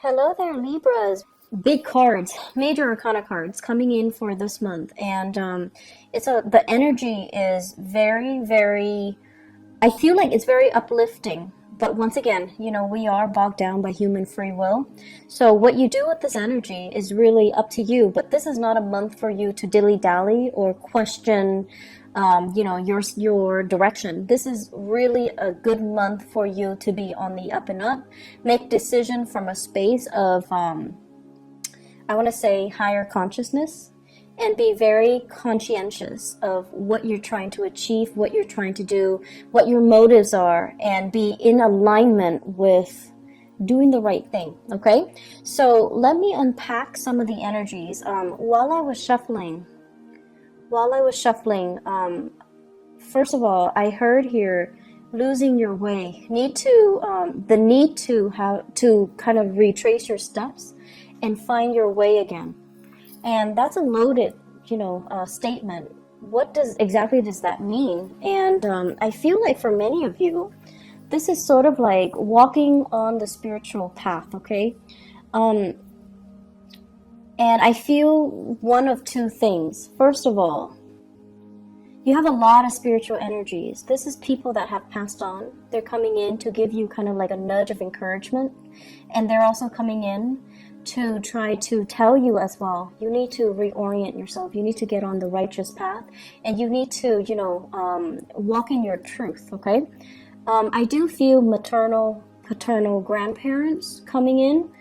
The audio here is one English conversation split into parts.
Hello there, Libras. Big cards, major arcana cards coming in for this month, and the energy is very. I feel like it's very uplifting. But once again, we are bogged down by human free will. So what you do with this energy is really up to you. But this is not a month for you to dilly dally or question, your direction. This is really a good month for you to be on the up and up. Make decision from a space of, I want to say, higher consciousness, and be very conscientious of what you're trying to achieve, what you're trying to do, what your motives are, and be in alignment with doing the right thing. Okay, so let me unpack some of the energies. While I was shuffling, first of all, I heard here losing your way, the need to have to kind of retrace your steps and find your way again. And that's a loaded, statement. What exactly does that mean? And I feel like for many of you, this is sort of like walking on the spiritual path, okay? And I feel one of two things. First of all, you have a lot of spiritual energies. This is people that have passed on. They're coming in to give you kind of like a nudge of encouragement. And they're also coming in to try to tell you as well, you need to reorient yourself. You need to get on the righteous path. And you need to, walk in your truth, okay? I do feel maternal, paternal grandparents coming in.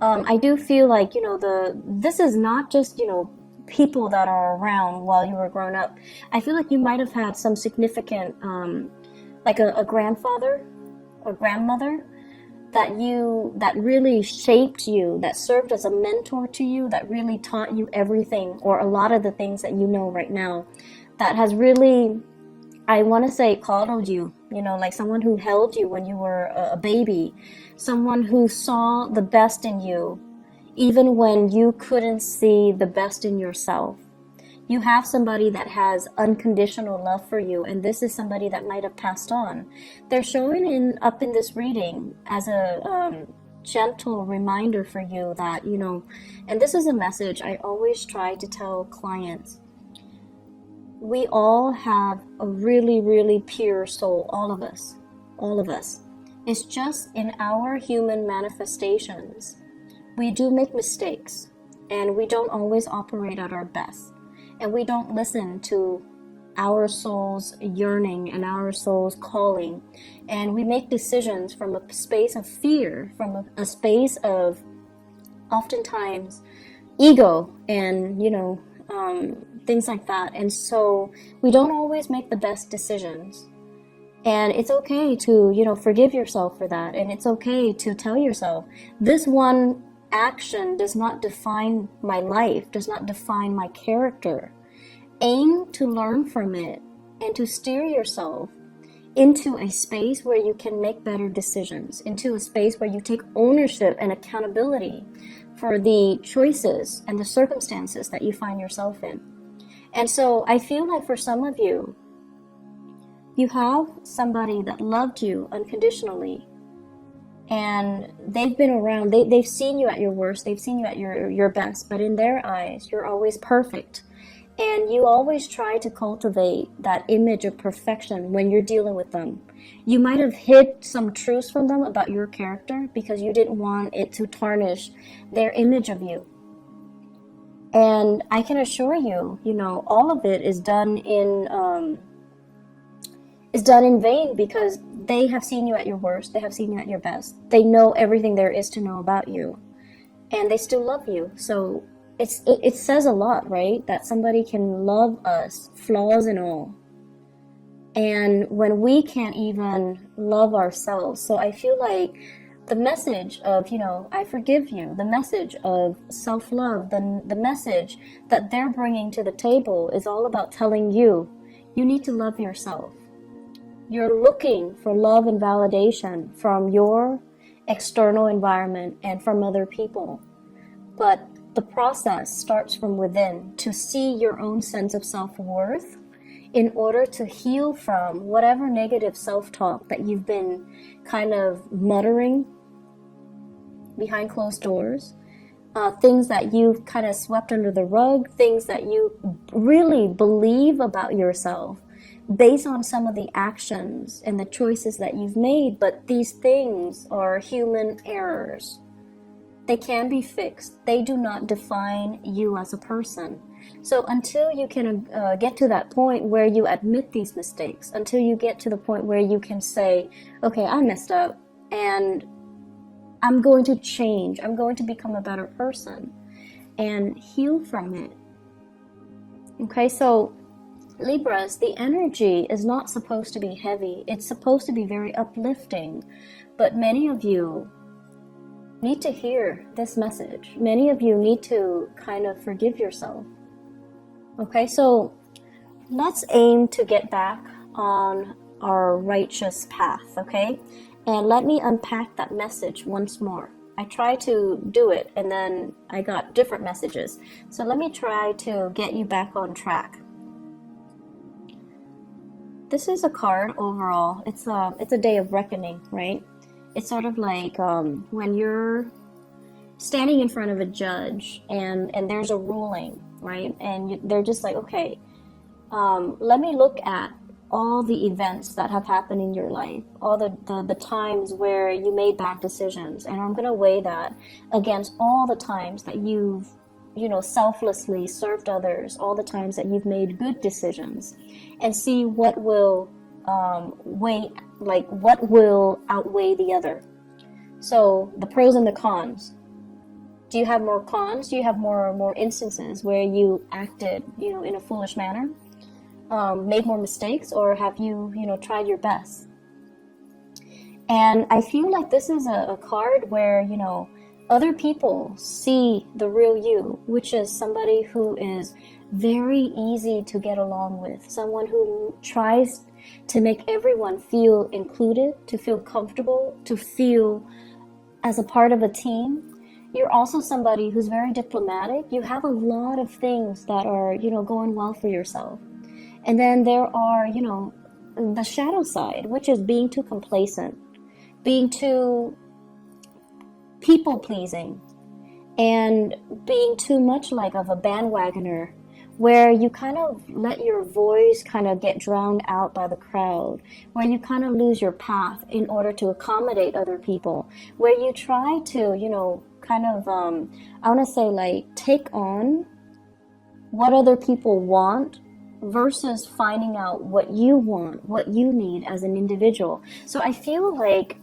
I do feel like, this is not just, people that are around while you were growing up. I feel like you might have had some significant, like a grandfather or grandmother that really shaped you, that served as a mentor to you, that really taught you everything or a lot of the things that you know right now, that has really, I want to say, coddled you, like someone who held you when you were a baby, someone who saw the best in you, even when you couldn't see the best in yourself. You have somebody that has unconditional love for you, and this is somebody that might have passed on. They're showing up in this reading as a gentle reminder for you that, and this is a message I always try to tell clients. We all have a really, really pure soul, all of us. It's just in our human manifestations, we do make mistakes, and we don't always operate at our best. And we don't listen to our soul's yearning and our soul's calling. And we make decisions from a space of fear, from a space of oftentimes ego and, things like that. And so we don't always make the best decisions. And it's okay to, forgive yourself for that. And it's okay to tell yourself, this one action does not define my life, does not define my character. Aim to learn from it and to steer yourself into a space where you can make better decisions, into a space where you take ownership and accountability for the choices and the circumstances that you find yourself in. And so I feel like for some of you, you have somebody that loved you unconditionally, and they've been around, they've seen you at your worst, they've seen you at your best, but in their eyes, you're always perfect. And you always try to cultivate that image of perfection when you're dealing with them. You might have hid some truths from them about your character because you didn't want it to tarnish their image of you. And I can assure you, all of it is done in vain, because they have seen you at your worst, they have seen you at your best. They know everything there is to know about you, and they still love you. So it says a lot, right? That somebody can love us, flaws and all. And when we can't even love ourselves. So I feel like the message of, I forgive you, the message of self-love, the message that they're bringing to the table is all about telling you, you need to love yourself. You're looking for love and validation from your external environment and from other people. But the process starts from within, to see your own sense of self-worth in order to heal from whatever negative self-talk that you've been kind of muttering behind closed doors, things that you've kind of swept under the rug, things that you really believe about yourself based on some of the actions and the choices that you've made. But these things are human errors. They can be fixed. They do not define you as a person. So until you can get to that point where you admit these mistakes, until you get to the point where you can say, okay, I messed up and I'm going to change. I'm going to become a better person and heal from it. Okay, so Libras, the energy is not supposed to be heavy. It's supposed to be very uplifting. But many of you need to hear this message. Many of you need to kind of forgive yourself. Okay, so let's aim to get back on our righteous path, okay? And let me unpack that message once more. I tried to do it and then I got different messages. So let me try to get you back on track. This is a card overall. It's a day of reckoning, right? It's sort of like when you're standing in front of a judge and there's a ruling, right? And they're just like, okay, let me look at all the events that have happened in your life, all the times where you made bad decisions, and I'm going to weigh that against all the times that you've, selflessly served others, all the times that you've made good decisions, and see what will what will outweigh the other. So the pros and the cons. Do you have more cons? Do you have more instances where you acted, in a foolish manner, made more mistakes, or have you, tried your best? And I feel like this is a card where, other people see the real you, which is somebody who is very easy to get along with, someone who tries to make everyone feel included, to feel comfortable, to feel as a part of a team. You're also somebody who's very diplomatic. You have a lot of things that are, going well for yourself. And then there are, the shadow side, which is being too complacent, being too people-pleasing, and being too much like of a bandwagoner, where you kind of let your voice kind of get drowned out by the crowd, where you kind of lose your path in order to accommodate other people, where you try to, I want to say like take on what other people want versus finding out what you want, what you need as an individual. So I feel like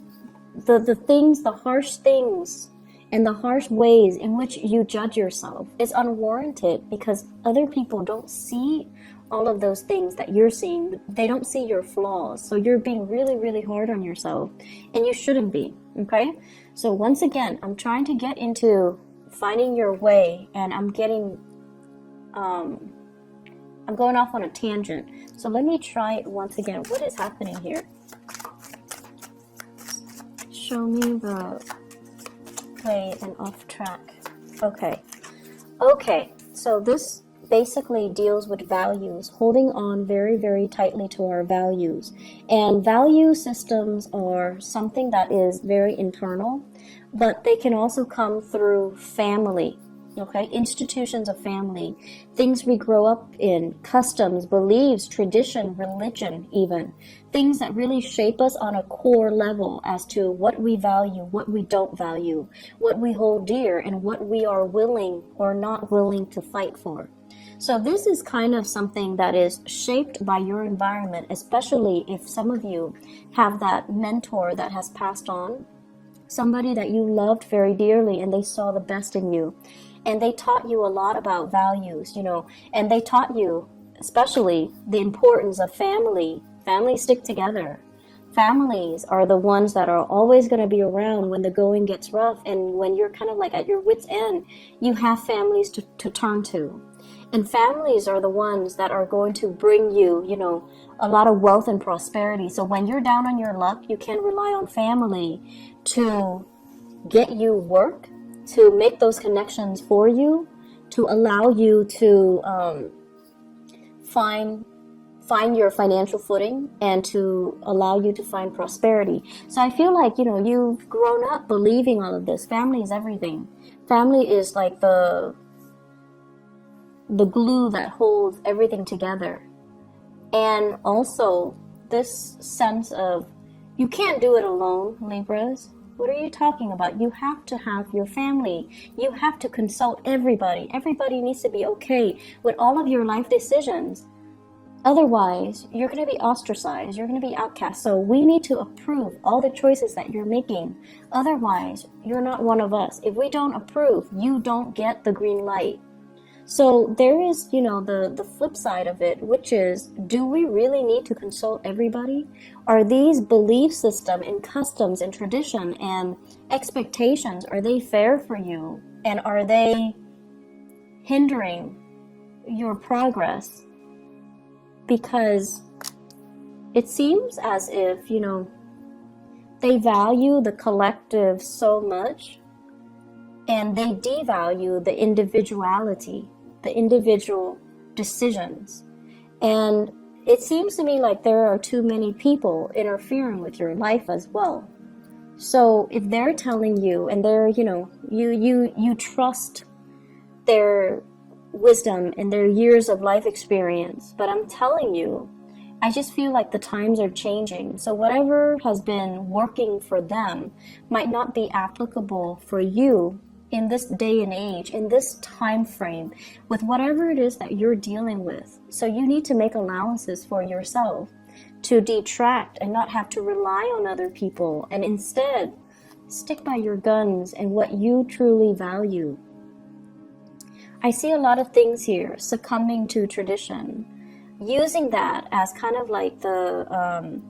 the harsh things and the harsh ways in which you judge yourself is unwarranted, because other people don't see all of those things that you're seeing. They don't see your flaws. So you're being really, really hard on yourself, and you shouldn't be, okay? So once again, I'm trying to get into finding your way, and I'm going off on a tangent. So let me try it once again. What is happening here? Show me the way and off track. Okay, so this basically deals with values, holding on very, very tightly to our values. And value systems are something that is very internal, but they can also come through family. Okay, institutions of family, things we grow up in, customs, beliefs, tradition, religion, even things that really shape us on a core level as to what we value, what we don't value, what we hold dear, and what we are willing or not willing to fight for. So this is kind of something that is shaped by your environment, especially if some of you have that mentor that has passed on, somebody that you loved very dearly and they saw the best in you. And they taught you a lot about values, and they taught you especially the importance of family. Families stick together. Families are the ones that are always going to be around when the going gets rough, and when you're kind of like at your wit's end, you have families to turn to. And families are the ones that are going to bring you, a lot of wealth and prosperity. So when you're down on your luck, you can rely on family to get you work, to make those connections for you, to allow you to find find your financial footing and to allow you to find prosperity. So I feel like, you've grown up believing all of this. Family is everything. Family is like the glue that holds everything together. And also this sense of, you can't do it alone, Libras. What are you talking about? You have to have your family. You have to consult everybody. Everybody needs to be okay with all of your life decisions. Otherwise, you're going to be ostracized. You're going to be outcast. So we need to approve all the choices that you're making. Otherwise, you're not one of us. If we don't approve, you don't get the green light. So there is, the flip side of it, which is, do we really need to consult everybody? Are these belief system and customs and tradition and expectations, are they fair for you? And are they hindering your progress? Because it seems as if, they value the collective so much and they devalue the individuality, the individual decisions. And it seems to me like there are too many people interfering with your life as well. So if they're telling you and they're, you trust their wisdom and their years of life experience, but I'm telling you, I just feel like the times are changing. So whatever has been working for them might not be applicable for you in this day and age, in this time frame, with whatever it is that you're dealing with. So you need to make allowances for yourself to detract and not have to rely on other people, and instead stick by your guns and what you truly value. I see a lot of things here succumbing to tradition, using that as kind of like the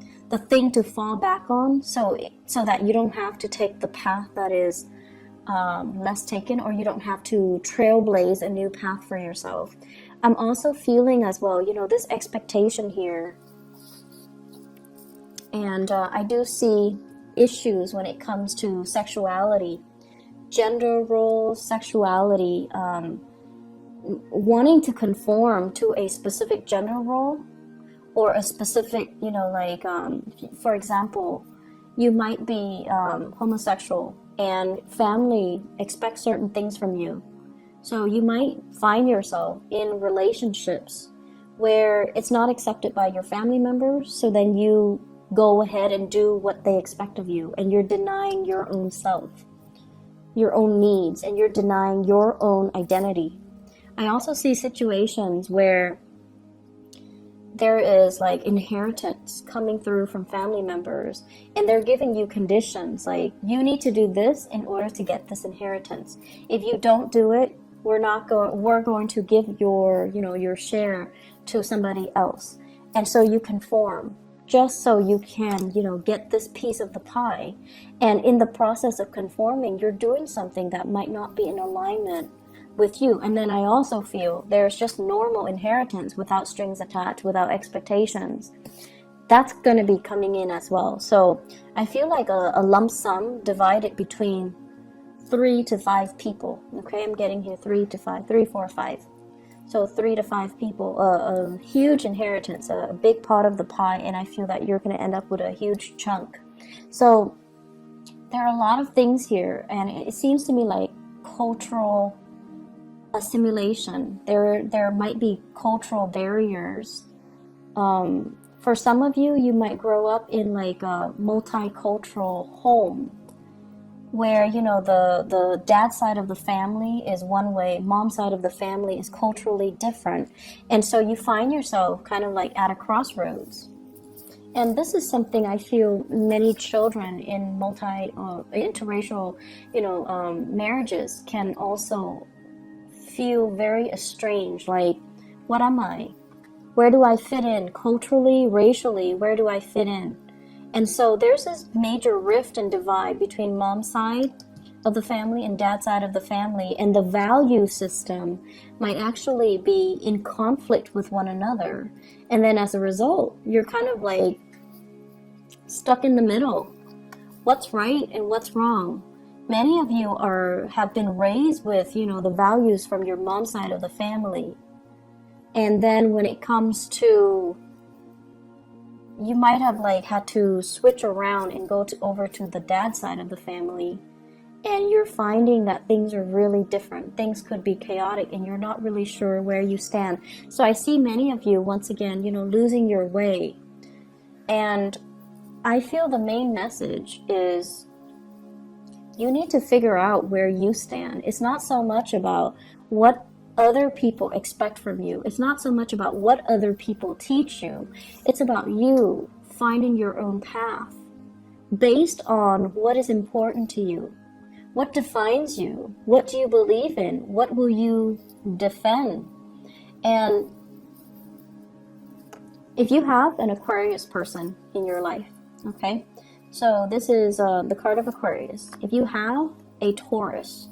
thing to fall back on, so that you don't have to take the path that is less taken, or you don't have to trailblaze a new path for yourself. I'm also feeling as well, this expectation here, and I do see issues when it comes to sexuality, gender roles, sexuality, wanting to conform to a specific gender role or a specific, for example, you might be homosexual and family expects certain things from you. So you might find yourself in relationships where it's not accepted by your family members, so then you go ahead and do what they expect of you, and you're denying your own self, your own needs, and you're denying your own identity. I also see situations where there is like inheritance coming through from family members, and they're giving you conditions like, you need to do this in order to get this inheritance. If you don't do it, we're going to give your share to somebody else. And so you conform just so you can, get this piece of the pie. And in the process of conforming, you're doing something that might not be in alignment with you. And then I also feel there's just normal inheritance without strings attached, without expectations. That's going to be coming in as well. So I feel like a lump sum divided between 3 to 5 people. Okay, I'm getting here 3 to 5, 3, 4, 5. So 3 to 5 people, a huge inheritance, a big part of the pie, and I feel that you're going to end up with a huge chunk. So there are a lot of things here, and it seems to me like cultural assimilation. There might be cultural barriers. For some of you, you might grow up in like a multicultural home where, the dad side of the family is one way, mom side of the family is culturally different. And so you find yourself kind of like at a crossroads. And this is something I feel many children in interracial, marriages can also feel very estranged. Like, what am I? Where do I fit in culturally, racially? Where do I fit in? And so there's this major rift and divide between mom's side of the family and dad's side of the family, and the value system might actually be in conflict with one another. And then as a result, you're kind of like stuck in the middle. What's right and what's wrong? Many of you have been raised with, the values from your mom's side of the family. And then when it comes to you might have like had to switch around and go over to the dad side of the family, and you're finding that things are really different. Things could be chaotic and you're not really sure where you stand. So I see many of you, once again, losing your way. And I feel the main message is you need to figure out where you stand. It's not so much about what other people expect from you. It's not so much about what other people teach you. It's about you finding your own path based on what is important to you. What defines you? What do you believe in? What will you defend? And if you have an Aquarius person in your life, okay? So this is the card of Aquarius. If you have a Taurus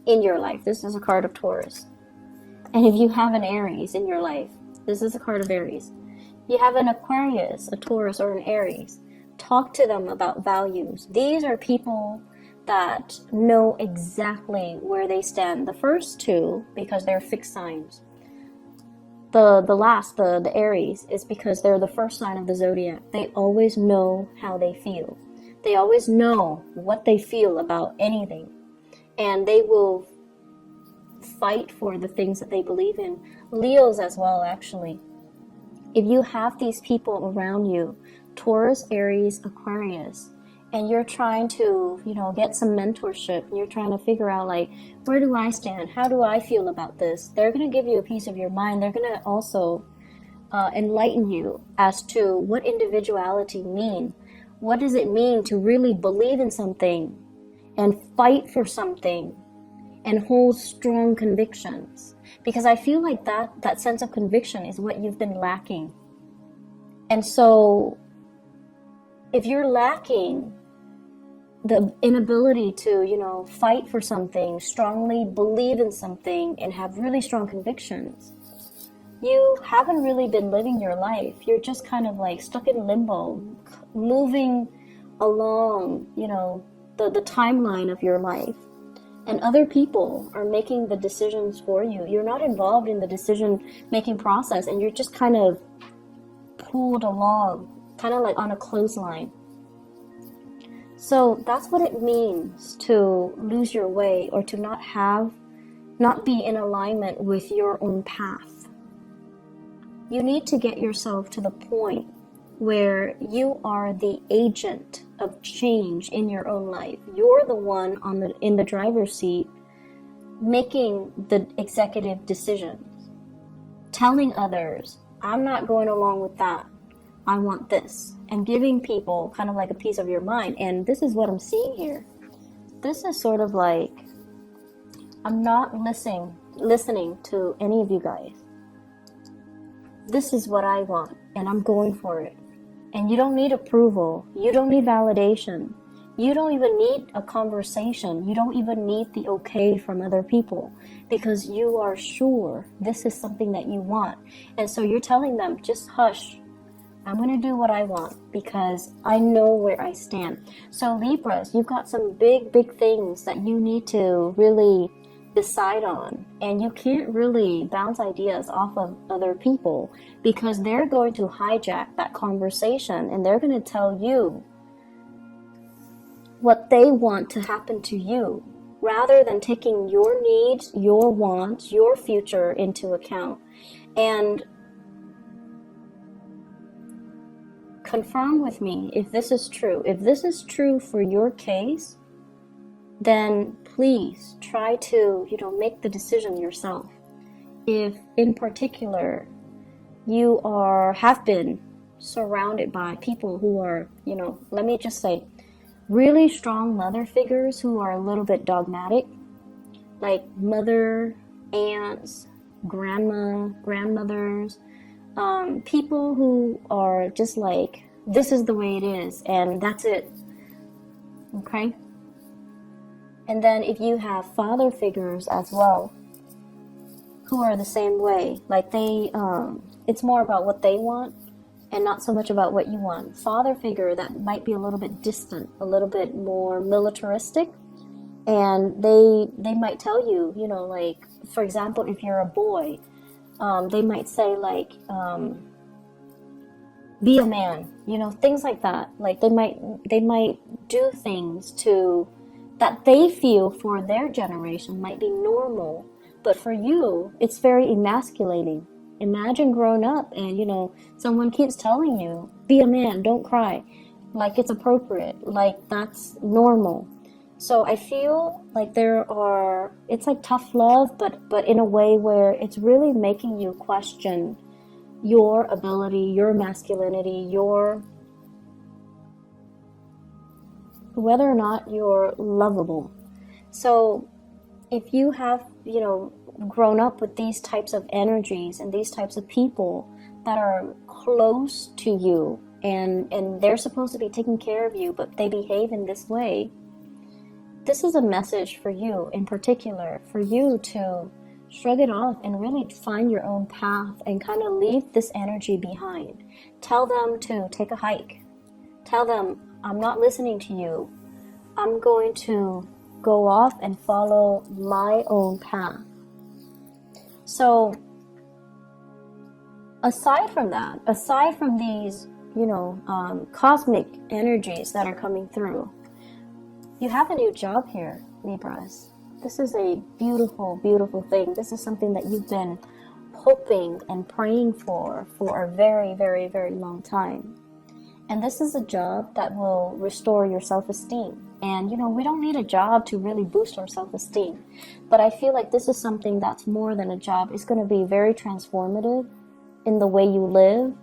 in your life, this is a card of Taurus. And if you have an Aries in your life, this is a card of Aries. You have an Aquarius, a Taurus, or an Aries. Talk to them about values. These are people that know exactly where they stand. The first two, because they're fixed signs. The Aries, is because they're the first sign of the zodiac. They always know how they feel. They always know what they feel about anything. And they will fight for the things that they believe in. Leos as well, actually. If you have these people around you, Taurus, Aries, Aquarius, and you're trying to, get some mentorship, and you're trying to figure out, like, where do I stand? How do I feel about this? They're going to give you a piece of your mind. They're going to also enlighten you as to what individuality means. What does it mean to really believe in something and fight for something and hold strong convictions? Because I feel like that sense of conviction is what you've been lacking. And so if you're lacking the inability to, fight for something, strongly believe in something, and have really strong convictions, you haven't really been living your life. You're just kind of like stuck in limbo, moving along, the timeline of your life. And other people are making the decisions for you. You're not involved in the decision-making process, and you're just kind of pulled along, kind of like on a clothesline. So that's what it means to lose your way, or to not be in alignment with your own path. You need to get yourself to the point where you are the agent of change in your own life. You're the one in the driver's seat, making the executive decisions, telling others, I'm not going along with that. I want this, and giving people kind of like a piece of your mind. And this is what I'm seeing here. This is sort of like, I'm not listening to any of you guys. This is what I want, and I'm going for it. And you don't need approval. You don't need validation. You don't even need a conversation. You don't even need the okay from other people, because you are sure this is something that you want. And so you're telling them, just hush. I'm going to do what I want because I know where I stand. So Libras, you've got some big, big things that you need to really decide on. And you can't really bounce ideas off of other people, because they're going to hijack that conversation, and they're going to tell you what they want to happen to you, rather than taking your needs, your wants, your future into account. And confirm with me if this is true. If this is true for your case, then please try to, make the decision yourself. If in particular you have been surrounded by people who are, let me just say, really strong mother figures who are a little bit dogmatic, like mother, aunts, grandmothers, people who are just like, this is the way it is, and that's it. Okay? And then if you have father figures as well, who are the same way, like they, it's more about what they want and not so much about what you want. Father figure that might be a little bit distant, a little bit more militaristic, and they might tell you, like, for example, if you're a boy, they might say like, be a man, you know, things like that. Like they might do things to that they feel for their generation might be normal, but for you it's very emasculating. Imagine growing up and, you know, someone keeps telling you, be a man, don't cry, like it's appropriate, like that's normal. So I feel like it's like tough love, but in a way where it's really making you question your ability, your masculinity, your whether or not you're lovable. So if you have, you know, grown up with these types of energies and these types of people that are close to you, and they're supposed to be taking care of you, but they behave in this way, this is a message for you in particular, for you to shrug it off and really find your own path and kind of leave this energy behind. Tell them to take a hike. Tell them, I'm not listening to you. I'm going to go off and follow my own path. So aside from that, aside from these, you know, cosmic energies that are coming through, you have a new job here, Libras. This is a beautiful, beautiful thing. This is something that you've been hoping and praying for a very, very, very long time. And this is a job that will restore your self-esteem. And, you know, we don't need a job to really boost our self-esteem. But I feel like this is something that's more than a job. It's going to be very transformative in the way you live,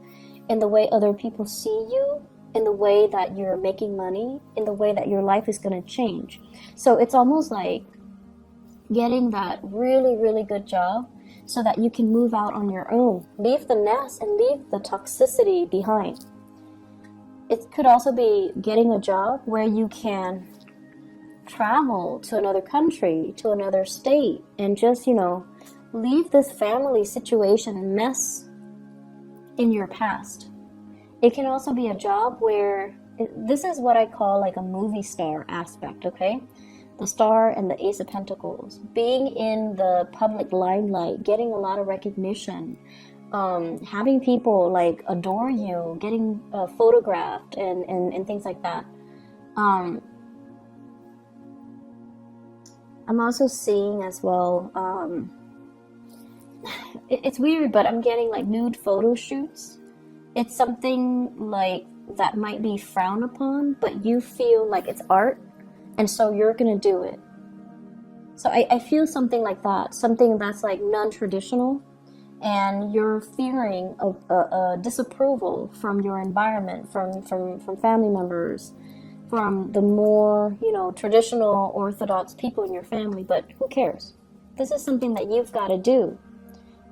in the way other people see you, in the way that you're making money, in the way that your life is going to change. So it's almost like getting that really, really good job so that you can move out on your own. Leave the nest and leave the toxicity behind. It could also be getting a job where you can travel to another country, to another state, and just, you know, leave this family situation and mess in your past. It can also be a job where, this is what I call like a movie star aspect, okay? The star and the Ace of Pentacles. Being in the public limelight, getting a lot of recognition, having people like adore you, getting photographed and things like that. I'm also seeing as well, it's weird, but I'm getting like nude photo shoots. It's something like that might be frowned upon, but you feel like it's art, and so you're gonna do it. So I feel something like that, something that's like non-traditional, and you're fearing a disapproval from your environment, from family members, from the more, you know, traditional orthodox people in your family, but who cares? This is something that you've got to do.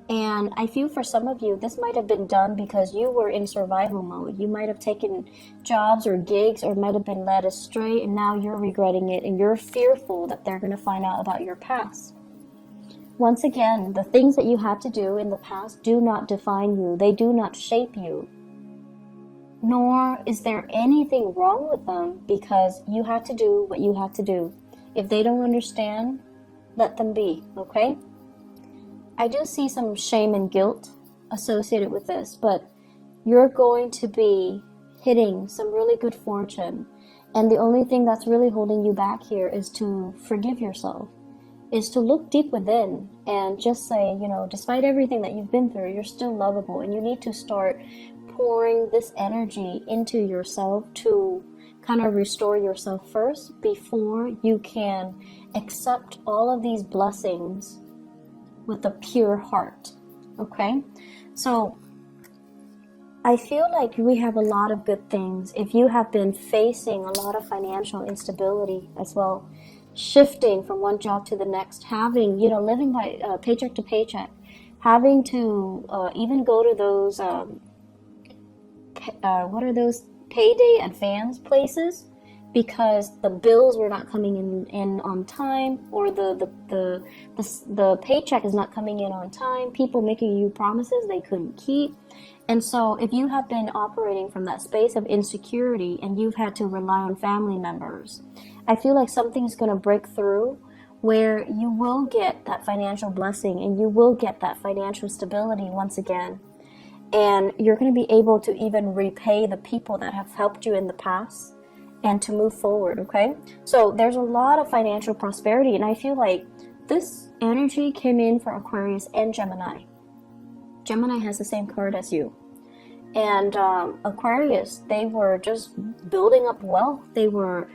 And I feel for some of you, this might have been done because you were in survival mode. You might have taken jobs or gigs, or might have been led astray, and now you're regretting it, and you're fearful that they're going to find out about your past. Once again, the things that you had to do in the past do not define you. They do not shape you. Nor is there anything wrong with them, because you had to do what you had to do. If they don't understand, let them be, okay? I do see some shame and guilt associated with this, but you're going to be hitting some really good fortune. And the only thing that's really holding you back here is to forgive yourself, is to look deep within and just say, you know, despite everything that you've been through, you're still lovable, and you need to start pouring this energy into yourself to kind of restore yourself first before you can accept all of these blessings with a pure heart. Okay, so I feel like we have a lot of good things. If you have been facing a lot of financial instability as well, shifting from one job to the next, having, you know, living by paycheck to paycheck, having to even go to those what are those payday advance places because the bills were not coming in on time, or the paycheck is not coming in on time, people making you promises they couldn't keep. And so if you have been operating from that space of insecurity and you've had to rely on family members, I feel like something's going to break through where you will get that financial blessing and you will get that financial stability once again. And you're going to be able to even repay the people that have helped you in the past and to move forward, okay? So there's a lot of financial prosperity, and I feel like this energy came in for Aquarius and Gemini. Gemini has the same card as you. And Aquarius, they were just building up wealth. They're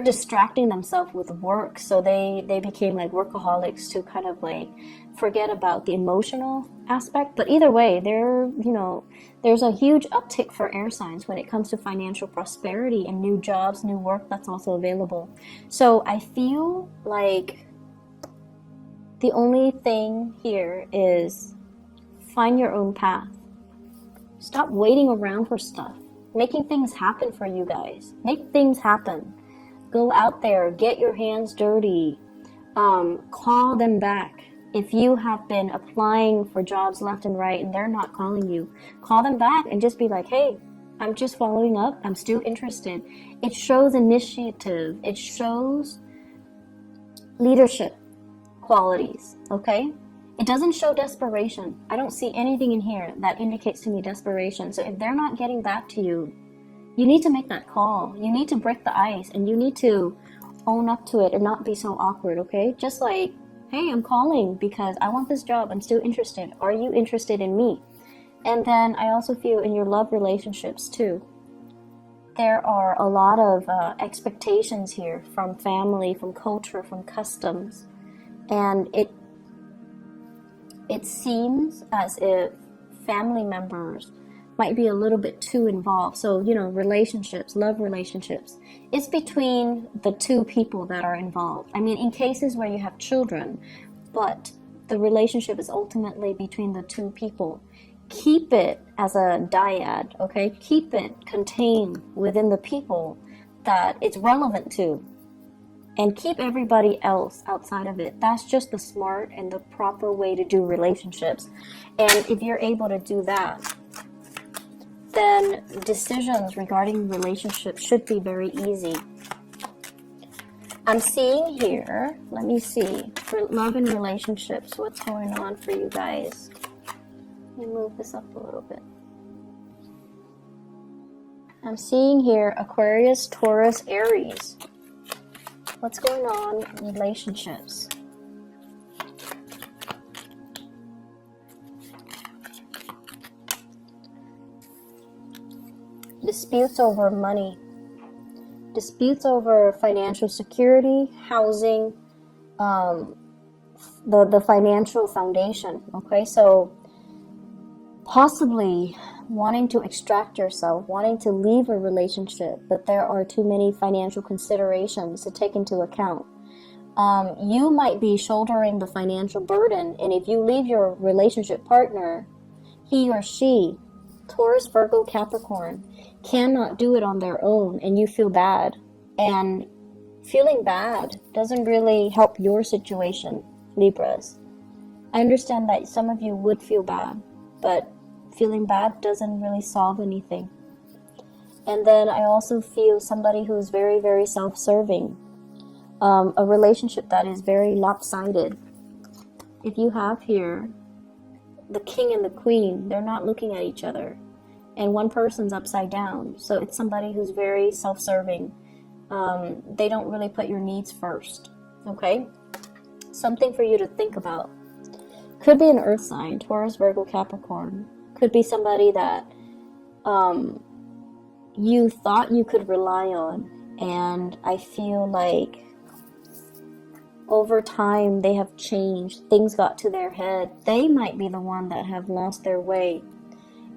distracting themselves with work, so they became like workaholics to kind of like forget about the emotional aspect. But either way, there's a huge uptick for air signs when it comes to financial prosperity and new jobs, new work that's also available. So I feel like the only thing here is find your own path. Stop waiting around for stuff. Making things happen for you guys. Make things happen. Go out there, get your hands dirty. Call them back. If you have been applying for jobs left and right and they're not calling you, call them back and just be like, hey, I'm just following up. I'm still interested. It shows initiative. It shows leadership qualities, okay? It doesn't show desperation. I don't see anything in here that indicates to me desperation. So if they're not getting back to you, you need to make that call. You need to break the ice and you need to own up to it and not be so awkward, okay? Just like, hey, I'm calling because I want this job. I'm still interested. Are you interested in me? And then I also feel in your love relationships too. There are a lot of expectations here from family, from culture, from customs. And it seems as if family members might be a little bit too involved. So, relationships, love relationships, it's between the two people that are involved. I mean, in cases where you have children, but the relationship is ultimately between the two people. Keep it as a dyad, okay? Keep it contained within the people that it's relevant to. And keep everybody else outside of it. That's just the smart and the proper way to do relationships. And if you're able to do that, then decisions regarding relationships should be very easy. I'm seeing here, let me see, for love and relationships, what's going on for you guys? Let me move this up a little bit. I'm seeing here Aquarius, Taurus, Aries. What's going on in relationships? Disputes over money. Disputes over financial security, housing, the financial foundation. Okay, so possibly wanting to extract yourself, wanting to leave a relationship, but there are too many financial considerations to take into account. You might be shouldering the financial burden, and if you leave your relationship partner, he or she, Taurus, Virgo, Capricorn, cannot do it on their own, and you feel bad. And feeling bad doesn't really help your situation, Libras. I understand that some of you would feel bad, but feeling bad doesn't really solve anything. And then I also feel somebody who's very, very self-serving. A relationship that is very lopsided. If you have here the king and the queen, they're not looking at each other. And one person's upside down. So it's somebody who's very self-serving. They don't really put your needs first. Okay? Something for you to think about. Could be an earth sign, Taurus, Virgo, Capricorn. Could be somebody that you thought you could rely on. And I feel like over time they have changed. Things got to their head. They might be the one that have lost their way.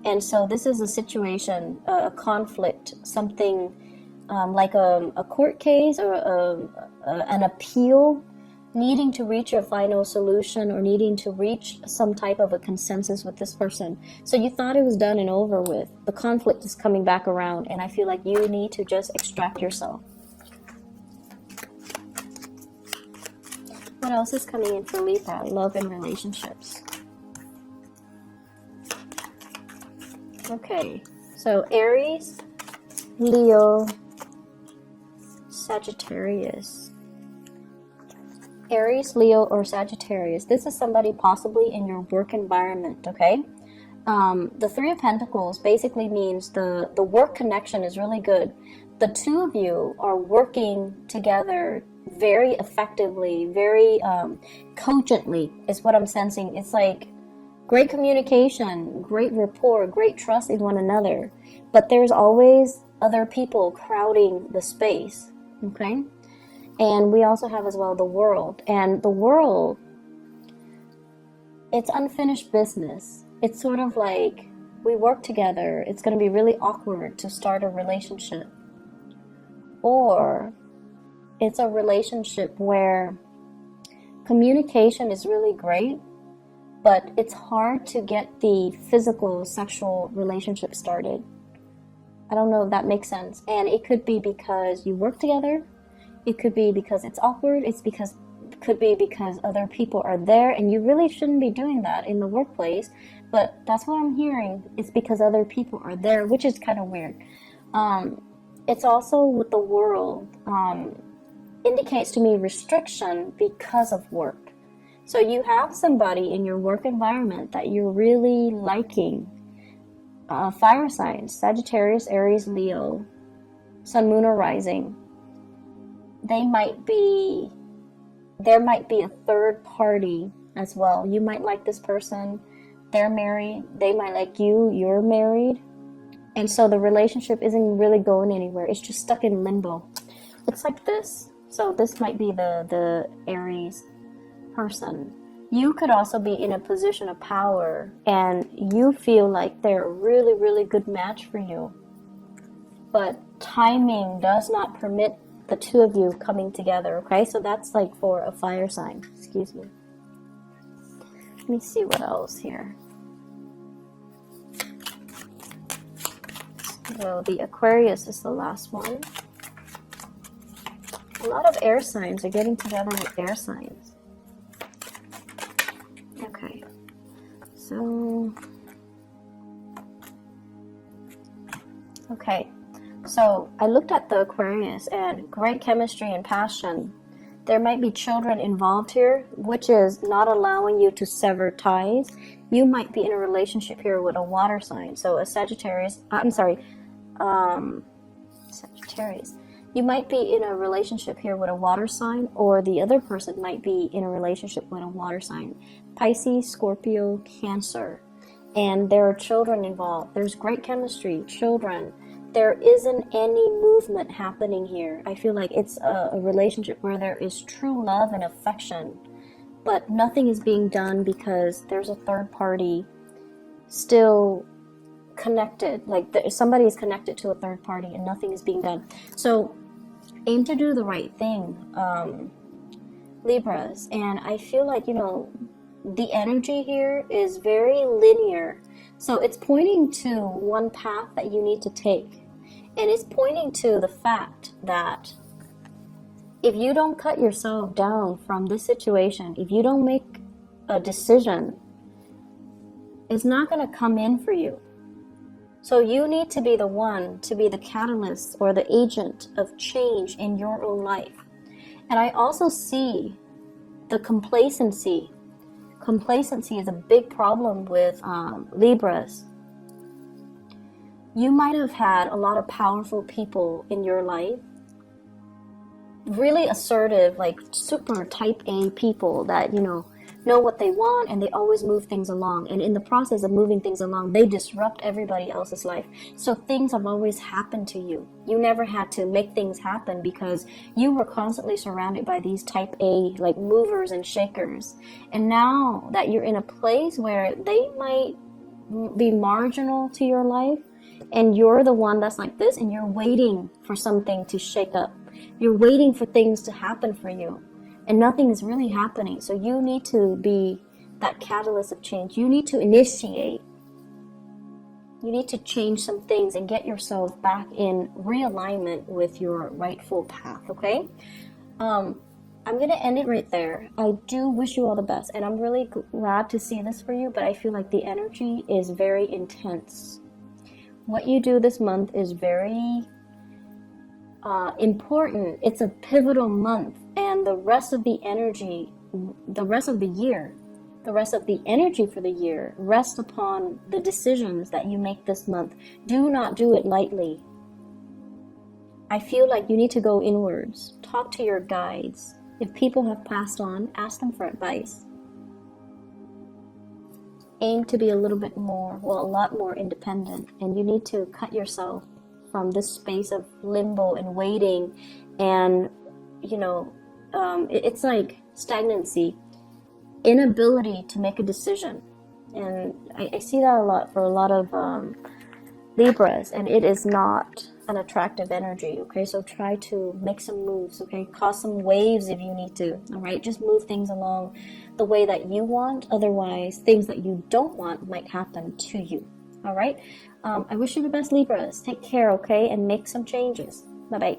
And so this is a situation, a conflict, something like a court case or an appeal, needing to reach a final solution or needing to reach some type of a consensus with this person. So you thought it was done and over with. The conflict is coming back around, and I feel like you need to just extract yourself. What else is coming in for Libra? Love and relationships. Okay, so Aries, Leo, Sagittarius. Aries, Leo, or Sagittarius. This is somebody possibly in your work environment, okay? The Three of Pentacles basically means the work connection is really good. The two of you are working together very effectively, very cogently is what I'm sensing. It's like great communication, great rapport, great trust in one another. But there's always other people crowding the space, okay? And we also have as well the world. And the world, it's unfinished business. It's sort of like we work together. It's going to be really awkward to start a relationship. Or it's a relationship where communication is really great, but it's hard to get the physical sexual relationship started. I don't know if that makes sense. And it could be because you work together. It could be because it's awkward. Could be because other people are there, and you really shouldn't be doing that in the workplace. But that's what I'm hearing. It's because other people are there, which is kind of weird. It's also with the world, indicates to me restriction because of work. So you have somebody in your work environment that you're really liking. Fire signs, Sagittarius, Aries, Leo, Sun, Moon, or Rising. There might be a third party as well. You might like this person. They're married. They might like you. You're married. And so the relationship isn't really going anywhere. It's just stuck in limbo. It's like this. So this might be the Aries person. You could also be in a position of power and you feel like they're a really, really good match for you. But timing does not permit the two of you coming together, okay? So that's like for a fire sign. Excuse me. Let me see what else here. So the Aquarius is the last one. A lot of air signs are getting together with air signs. Okay. So... okay. So I looked at the Aquarius and great chemistry and passion. There might be children involved here, which is not allowing you to sever ties. You might be in a relationship here with a water sign. So a Sagittarius, Sagittarius. You might be in a relationship here with a water sign, or the other person might be in a relationship with a water sign. Pisces, Scorpio, Cancer. And there are children involved. There's great chemistry, children. There isn't any movement happening here. I feel like it's a relationship where there is true love and affection, but nothing is being done because there's a third party still connected. Like somebody is connected to a third party and nothing is being done. So aim to do the right thing, Libras. And I feel like, the energy here is very linear. So it's pointing to one path that you need to take. And it's pointing to the fact that if you don't cut yourself down from this situation, if you don't make a decision, it's not going to come in for you. So you need to be the one to be the catalyst or the agent of change in your own life. And I also see the complacency. Complacency is a big problem with Libras. You might have had a lot of powerful people in your life, really assertive, like super type A people that, know what they want and they always move things along. And in the process of moving things along, they disrupt everybody else's life. So things have always happened to you. You never had to make things happen because you were constantly surrounded by these type A, like movers and shakers. And now that you're in a place where they might be marginal to your life, and you're the one that's like this, and you're waiting for something to shake up. You're waiting for things to happen for you, and nothing is really happening. So you need to be that catalyst of change. You need to initiate. You need to change some things and get yourself back in realignment with your rightful path, okay? I'm going to end it right there. I do wish you all the best, and I'm really glad to see this for you, but I feel like the energy is very intense. What you do this month is very important. It's a pivotal month, and the rest of the energy, the rest of the year, the rest of the energy for the year rests upon the decisions that you make this month. Do not do it lightly. I feel like you need to go inwards. Talk to your guides. If people have passed on, ask them for advice. Aim to be a little bit more, well, a lot more independent, and you need to cut yourself from this space of limbo and waiting, and it's like stagnancy, inability to make a decision. And I see that a lot for a lot of Libras, and it is not an attractive energy. Okay, so try to make some moves. Okay, cause some waves if you need to. All right, just move things along the way that you want. Otherwise, things that you don't want might happen to you. All right, I wish you the best, Libras. Take care, okay, and make some changes. Bye bye.